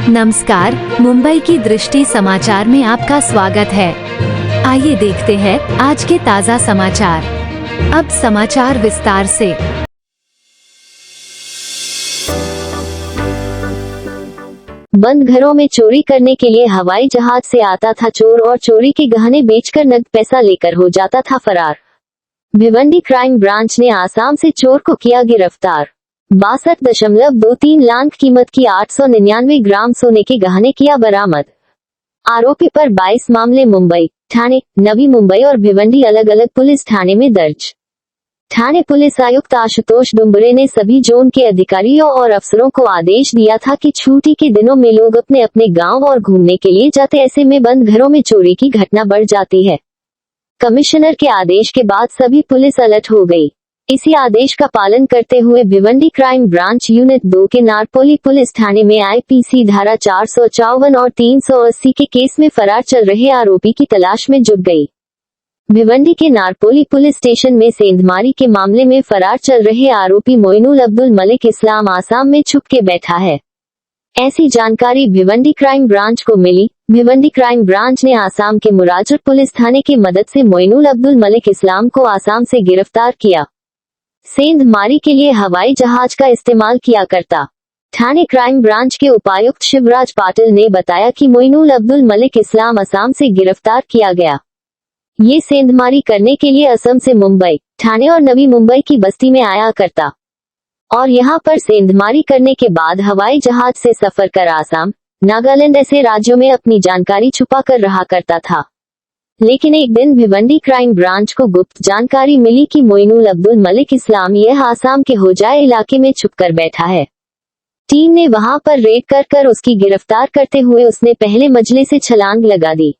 नमस्कार, मुंबई की दृष्टि समाचार में आपका स्वागत है। आइए देखते हैं आज के ताज़ा समाचार। अब समाचार विस्तार से। बंद घरों में चोरी करने के लिए हवाई जहाज से आता था चोर और चोरी के गहने बेचकर नकद पैसा लेकर हो जाता था फरार। भिवंडी क्राइम ब्रांच ने आसाम से चोर को किया गिरफ्तार। 62.23 लाख कीमत की 899 ग्राम सोने के गहने किया बरामद। आरोपी पर 22 मामले मुंबई, ठाणे, नवी मुंबई और भिवंडी अलग अलग पुलिस थाने में दर्ज। ठाणे पुलिस आयुक्त आशुतोष डुम्बरे ने सभी जोन के अधिकारियों और अफसरों को आदेश दिया था कि छुट्टी के दिनों में लोग अपने अपने गांव और घूमने के लिए जाते, ऐसे में बंद घरों में चोरी की घटना बढ़ जाती है। कमिश्नर के आदेश के बाद सभी पुलिस अलर्ट हो गई। इसी आदेश का पालन करते हुए भिवंडी क्राइम ब्रांच यूनिट 2 के नारपोली पुलिस थाने में आईपीसी धारा 454 और 380 के केस में फरार चल रहे आरोपी की तलाश में जुट गई। भिवंडी के नारपोली पुलिस स्टेशन में सेंधमारी के मामले में फरार चल रहे आरोपी मोइनुल अब्दुल मलिक इस्लाम आसाम में छुप के बैठा है। ऐसी जानकारी भिवंडी क्राइम ब्रांच को मिली। भिवंडी क्राइम ब्रांच ने आसाम के मुराजर पुलिस थाने की मदद से मोइनुल अब्दुल मलिक इस्लाम को आसाम से गिरफ्तार किया। सेंधमारी के लिए हवाई जहाज का इस्तेमाल किया करता। ठाणे क्राइम ब्रांच के उपायुक्त शिवराज पाटिल ने बताया कि मोइनुल अब्दुल मलिक इस्लाम असम से गिरफ्तार किया गया। ये सेंधमारी करने के लिए असम से मुंबई, ठाणे और नवी मुंबई की बस्ती में आया करता और यहाँ पर सेंधमारी करने के बाद हवाई जहाज से सफर कर आसाम, नागालैंड ऐसे राज्यों में अपनी जानकारी छुपा कर रहा करता था। लेकिन एक दिन भिवंडी क्राइम ब्रांच को गुप्त जानकारी मिली कि मोइनुल अब्दुल मलिक इस्लाम यह आसाम के होजाए इलाके में छुपकर बैठा है। टीम ने वहां पर रेड कर उसकी गिरफ्तार करते हुए उसने पहले मजले से छलांग लगा दी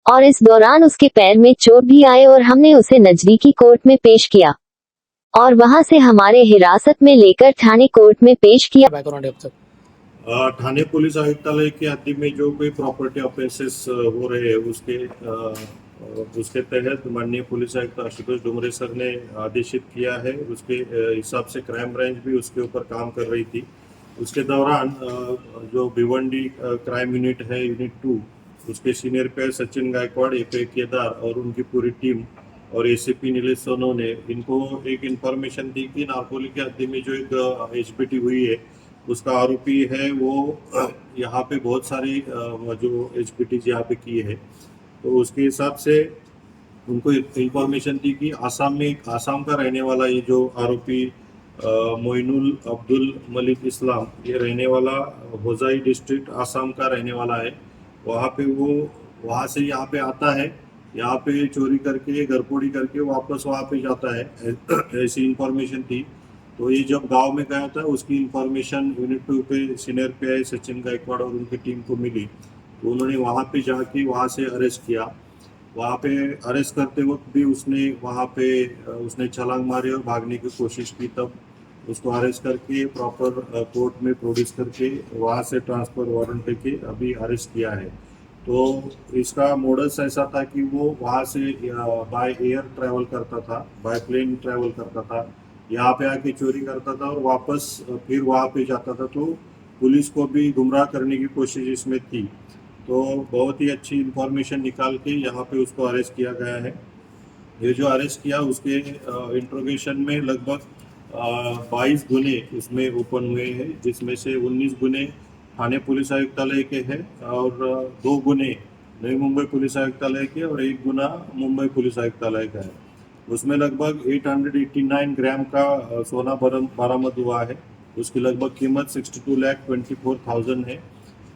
और इस दौरान उसके पैर में चोट भी आए और हमने उसे नजदीकी कोर्ट में पेश किया और वहां से हमारे हिरासत में लेकर ठाणे कोर्ट में पेश किया। ठाणे पुलिस आयुक्तालय के हद में जो कोई प्रॉपर्टी ऑफेंसेस हो रहे हैं उसके तहत माननीय पुलिस आयुक्त आशुतोष डुम्बरे सर ने आदेशित किया है। उसके हिसाब से क्राइम ब्रांच भी उसके ऊपर काम कर रही थी। उसके दौरान जो भिवंडी क्राइम यूनिट है, यूनिट 2, उसके senior PI Sachin Gaikwad, API Kedar और उनकी पूरी टीम और एसीपी नीलेश सोनो ने इनको एक इन्फॉर्मेशन दी कि नारकोली के हद में जो एक एचपीटी हुई है उसका आरोपी है वो यहाँ पे बहुत सारी जो एचपीटी यहाँ पे की है। तो उसके हिसाब से उनको इन्फॉर्मेशन दी कि आसाम का रहने वाला ये जो आरोपी मोइनुल अब्दुल मलिक इस्लाम, ये रहने वाला होजाई डिस्ट्रिक्ट आसाम का रहने वाला है। वहाँ से यहाँ पे आता है, यहाँ पे चोरी करके घरपोड़ी करके वापस वहाँ पे जाता है, ऐसी इन्फॉर्मेशन थी। तो ये जब गांव में गया था उसकी इन्फॉर्मेशन यूनिट 2 पे सीनियर पीआई सचिन गायकवाड़ और उनकी टीम को मिली। तो उन्होंने वहाँ पे जाके वहाँ से अरेस्ट किया। वहाँ पे अरेस्ट करते वक्त भी उसने छलांग मारी और भागने की कोशिश की। तब उसको अरेस्ट करके प्रॉपर कोर्ट में प्रोड्यूस करके वहाँ से ट्रांसफर वारंट लेके अभी अरेस्ट किया है। तो इसका मोडस ऐसा था कि वो वहाँ से बाय एयर ट्रैवल करता था, बाय प्लेन ट्रैवल करता था, यहाँ पे आके चोरी करता था और वापस फिर वहाँ पे जाता था। तो पुलिस को भी गुमराह करने की कोशिश इसमें थी। तो बहुत ही अच्छी इन्फॉर्मेशन निकाल के यहाँ पे उसको अरेस्ट किया गया है। ये जो अरेस्ट किया उसके इंट्रोगेशन में लगभग 22 गुने इसमें ओपन हुए हैं, जिसमें से 19 गुने ठाणे पुलिस आयुक्तालय के हैं और 2 गुने नई मुंबई पुलिस आयुक्तालय के और 1 गुना मुंबई पुलिस आयुक्तालय का है। उसमें लगभग 889 ग्राम का सोना बरामद हुआ है। उसकी लगभग कीमत 62,24,000 है।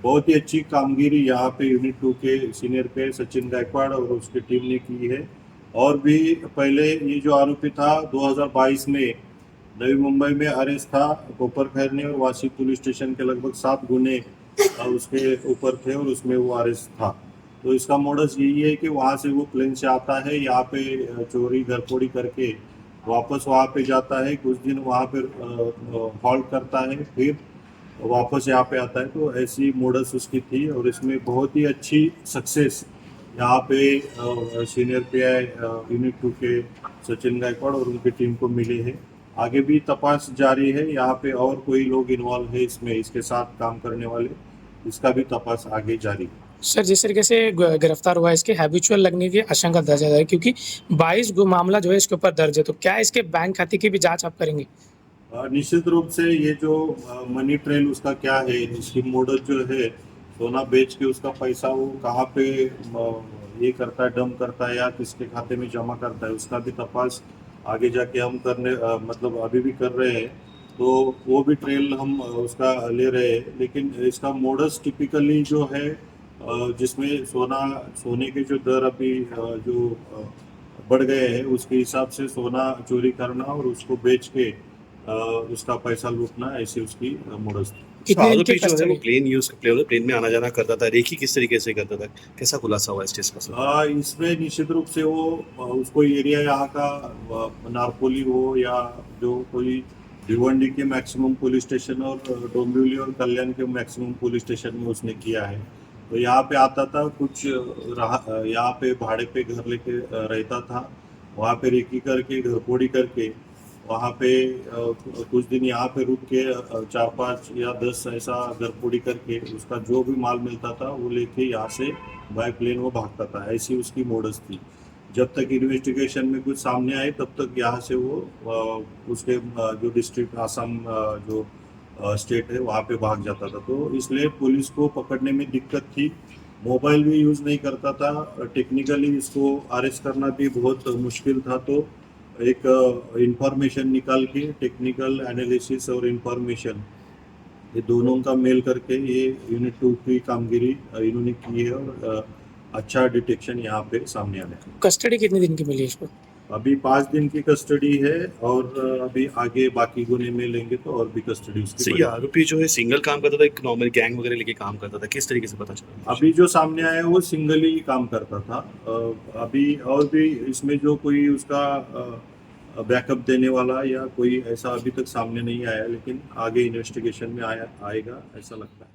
बहुत ही अच्छी कामगिरी यहाँ पे यूनिट 2 के सीनियर पे सचिन गायकवाड़ और उसकी टीम ने की है। और भी पहले ये जो आरोपी था 2022 में नवी मुंबई में अरेस्ट था, कोपर खैरने और वासी पुलिस स्टेशन के लगभग 7 गुने उसके ऊपर थे और उसमें वो अरेस्ट था। तो इसका मोडस यही है कि वहाँ से वो प्लेन से आता है, यहाँ पे चोरी घरपोड़ी करके वापस वहाँ पे जाता है, कुछ दिन वहाँ पे हॉल्ट करता है, फिर वापस यहाँ पे आता है। तो ऐसी मोडस उसकी थी और इसमें बहुत ही अच्छी सक्सेस यहाँ पे सीनियर पीआई यूनिट 2 के सचिन गायकवाड़ और उनकी टीम को मिली है। आगे भी तपास जारी है, यहाँ पे और कोई लोग इन्वॉल्व है इसमें, इसके साथ काम करने वाले। इसका भी तपास आगे जारी है। सर, जिस तरीके से गिरफ्तार हुआ है, इसके हैबिचुअल लगने की आशंका दर्ज है, क्योंकि 22 गो मामला जो है इसके ऊपर दर्ज है, तो क्या इसके बैंक खाते की भी जांच आप करेंगे? निश्चित रूप से ये जो मनी ट्रेल उसका क्या है, इसकी मोडस जो है सोना बेच के उसका पैसा वो कहाँ पे ये करता है, डंप करता है या किसके खाते में जमा करता है, उसका भी तपास आगे जाके हम मतलब अभी भी कर रहे हैं। तो वो भी ट्रेल हम उसका ले रहे हैं, लेकिन इसका मोडस टिपिकली जो है जिसमें सोने के जो दर अभी जो बढ़ गए हैं उसके हिसाब से सोना चोरी करना और उसको बेच के उसका पैसा लूटना, ऐसी उसकी मोडस थी। कितने दिन की आरोपी जो है वो कस्टडी? प्लेन में आना जाना करता था, रेकी किस तरीके से करता था, कैसा खुलासा हुआ इस चीज का? इसमें निश्चित रूप से वो उसको एरिया यहाँ का नारकोली हो या जो कोई भिवंडी के मैक्सिमम पुलिस स्टेशन और डोंबिवली और कल्याण के मैक्सिमम पुलिस स्टेशन में उसने किया है। तो यहाँ पे आता था, कुछ यहाँ पे भाड़े पे घर लेके रहता था, वहाँ पे रेकी करके घरपोड़ी करके वहाँ पे कुछ दिन यहाँ पे रुक के 4-5 या 10 ऐसा घरपोड़ी करके उसका जो भी माल मिलता था वो लेके यहाँ से बाय प्लेन वो भागता था। ऐसी उसकी मोडस थी। जब तक इन्वेस्टिगेशन में कुछ सामने आए तब तक यहाँ से वो उसके जो डिस्ट्रिक्ट आसाम जो स्टेट है वहाँ पे भाग जाता था। तो इसलिए पुलिस को पकड़ने में दिक्कत थी। मोबाइल भी यूज़ नहीं करता था, टेक्निकली इसको अरेस्ट करना भी बहुत मुश्किल था। तो एक इंफॉर्मेशन निकाल के टेक्निकल एनालिसिस और इंफॉर्मेशन ये दोनों का मेल करके ये यूनिट 2 की कामगिरी इन्होंने की है और अच्छा डिटेक्शन यहाँ पे सामने आने का। कस्टडी कितने दिन की मिली इसको? अभी 5 दिन की कस्टडी है और अभी आगे बाकी गुने में लेंगे तो और भी कस्टडी उसकी सही, आरोपी जो है सिंगल काम करता था, एक नॉर्मल गैंग वगैरह लेके काम करता था, किस तरीके से पता चला? अभी जो सामने आया वो सिंगल ही काम करता था। अभी और भी इसमें जो कोई उसका बैकअप देने वाला या कोई ऐसा अभी तक सामने नहीं आया, लेकिन आगे इन्वेस्टिगेशन में आएगा ऐसा लगता है।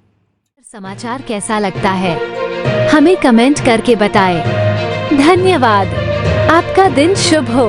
समाचार कैसा लगता है हमें कमेंट करके बताएं। धन्यवाद। आपका दिन शुभ हो।